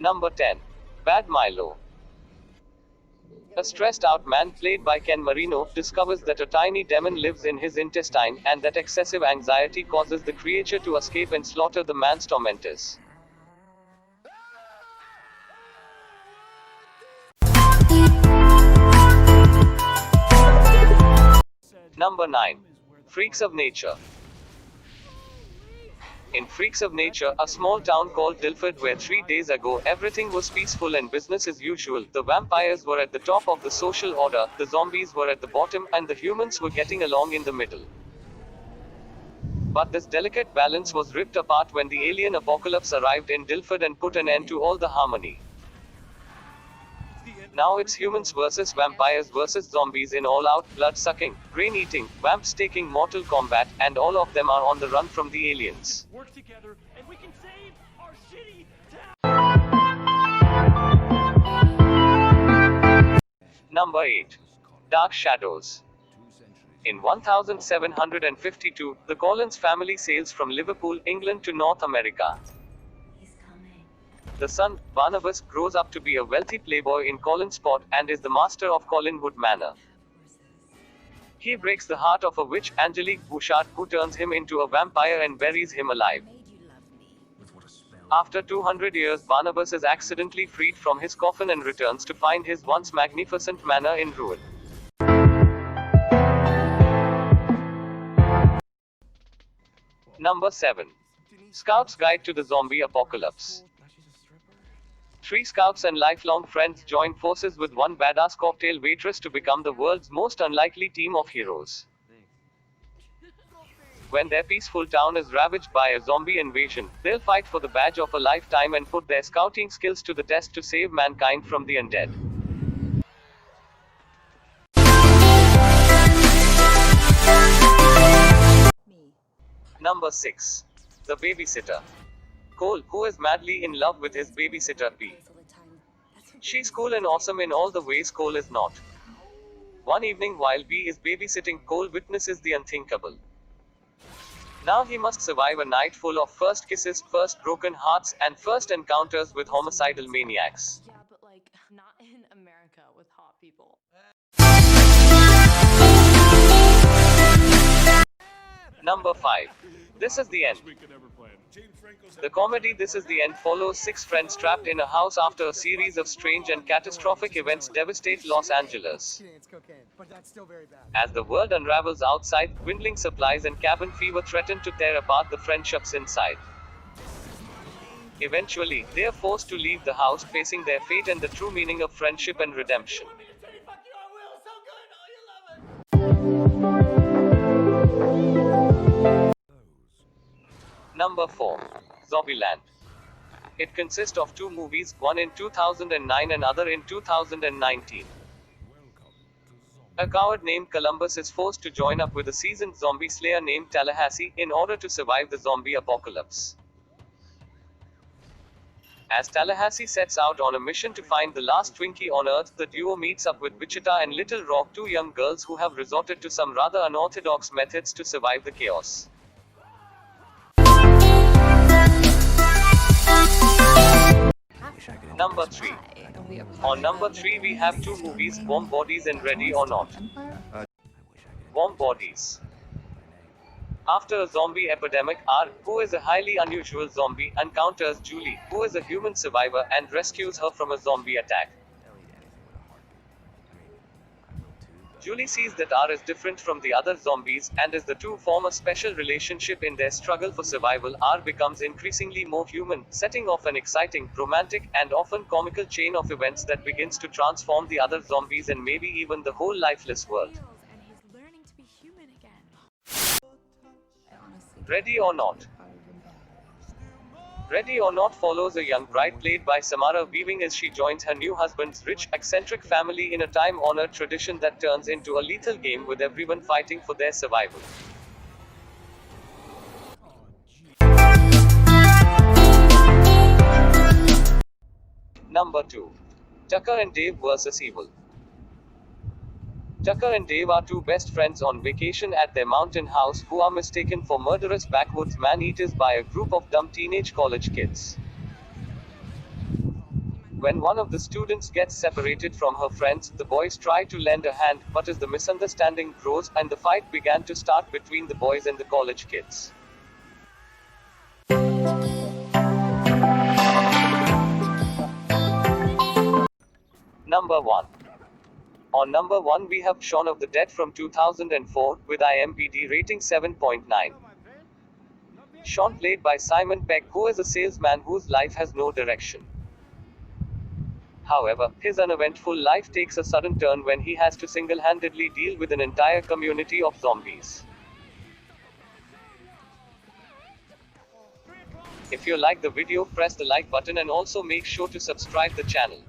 Number 10. Bad Milo. A stressed out man, played by Ken Marino, discovers that a tiny demon lives in his intestine, and that excessive anxiety causes the creature to escape and slaughter the man's tormentors. Number 9. Freaks of Nature. In Freaks of Nature, a small town called Dilford where 3 days ago everything was peaceful and business as usual, the vampires were at the top of the social order, the zombies were at the bottom, and the humans were getting along in the middle. But this delicate balance was ripped apart when the alien apocalypse arrived in Dilford and put an end to all the harmony. Now it's humans versus vampires versus zombies in all-out, blood-sucking, brain-eating, vamp-staking Mortal Kombat, and all of them are on the run from the aliens. Work together, and we can save our shitty town. Number 8. Dark Shadows. In 1752, the Collins family sails from Liverpool, England to North America. The son, Barnabas, grows up to be a wealthy playboy in Collinsport, and is the master of Collinwood Manor. He breaks the heart of a witch, Angelique Bouchard, who turns him into a vampire and buries him alive. After 200 years, Barnabas is accidentally freed from his coffin and returns to find his once magnificent manor in ruin. Number 7. Scout's Guide to the Zombie Apocalypse. 3 scouts and lifelong friends join forces with one badass cocktail waitress to become the world's most unlikely team of heroes. When their peaceful town is ravaged by a zombie invasion, they'll fight for the badge of a lifetime and put their scouting skills to the test to save mankind from the undead. Number 6. The Babysitter. Cole, who is madly in love with his babysitter Bee. She's cool and awesome in all the ways Cole is not. One evening while Bee is babysitting, Cole witnesses the unthinkable. Now he must survive a night full of first kisses, first broken hearts, and first encounters with homicidal maniacs. Yeah, but like, not in America with hot people. Number 5. This is the End. The comedy This Is the End follows 6 friends trapped in a house after a series of strange and catastrophic events devastate Los Angeles. As the world unravels outside, dwindling supplies and cabin fever threaten to tear apart the friendships inside. Eventually, they are forced to leave the house, facing their fate and the true meaning of friendship and redemption. Number 4. Zombieland. It consists of 2 movies, one in 2009 and other in 2019. A coward named Columbus is forced to join up with a seasoned zombie slayer named Tallahassee, in order to survive the zombie apocalypse. As Tallahassee sets out on a mission to find the last Twinkie on Earth, the duo meets up with Wichita and Little Rock, 2 young girls who have resorted to some rather unorthodox methods to survive the chaos. Number 3. On number 3 we have 2 movies, Warm Bodies and Ready or Not. Warm Bodies. After a zombie epidemic, R, who is a highly unusual zombie, encounters Julie, who is a human survivor, and rescues her from a zombie attack. Julie sees that R is different from the other zombies, and as the two form a special relationship in their struggle for survival, R becomes increasingly more human, setting off an exciting, romantic, and often comical chain of events that begins to transform the other zombies and maybe even the whole lifeless world. Ready or Not. Ready or Not follows a young bride played by Samara Weaving as she joins her new husband's rich, eccentric family in a time-honored tradition that turns into a lethal game with everyone fighting for their survival. Number 2. Tucker and Dave vs. Evil. Tucker and Dave are 2 best friends on vacation at their mountain house who are mistaken for murderous backwoods man-eaters by a group of dumb teenage college kids. When one of the students gets separated from her friends, the boys try to lend a hand, but as the misunderstanding grows, and the fight began to start between the boys and the college kids. Number 1. On number 1 we have Shaun of the Dead from 2004, with IMDb rating 7.9. Shaun played by Simon Pegg, who is a salesman whose life has no direction. However, his uneventful life takes a sudden turn when he has to single-handedly deal with an entire community of zombies. If you like the video, press the like button and also make sure to subscribe the channel.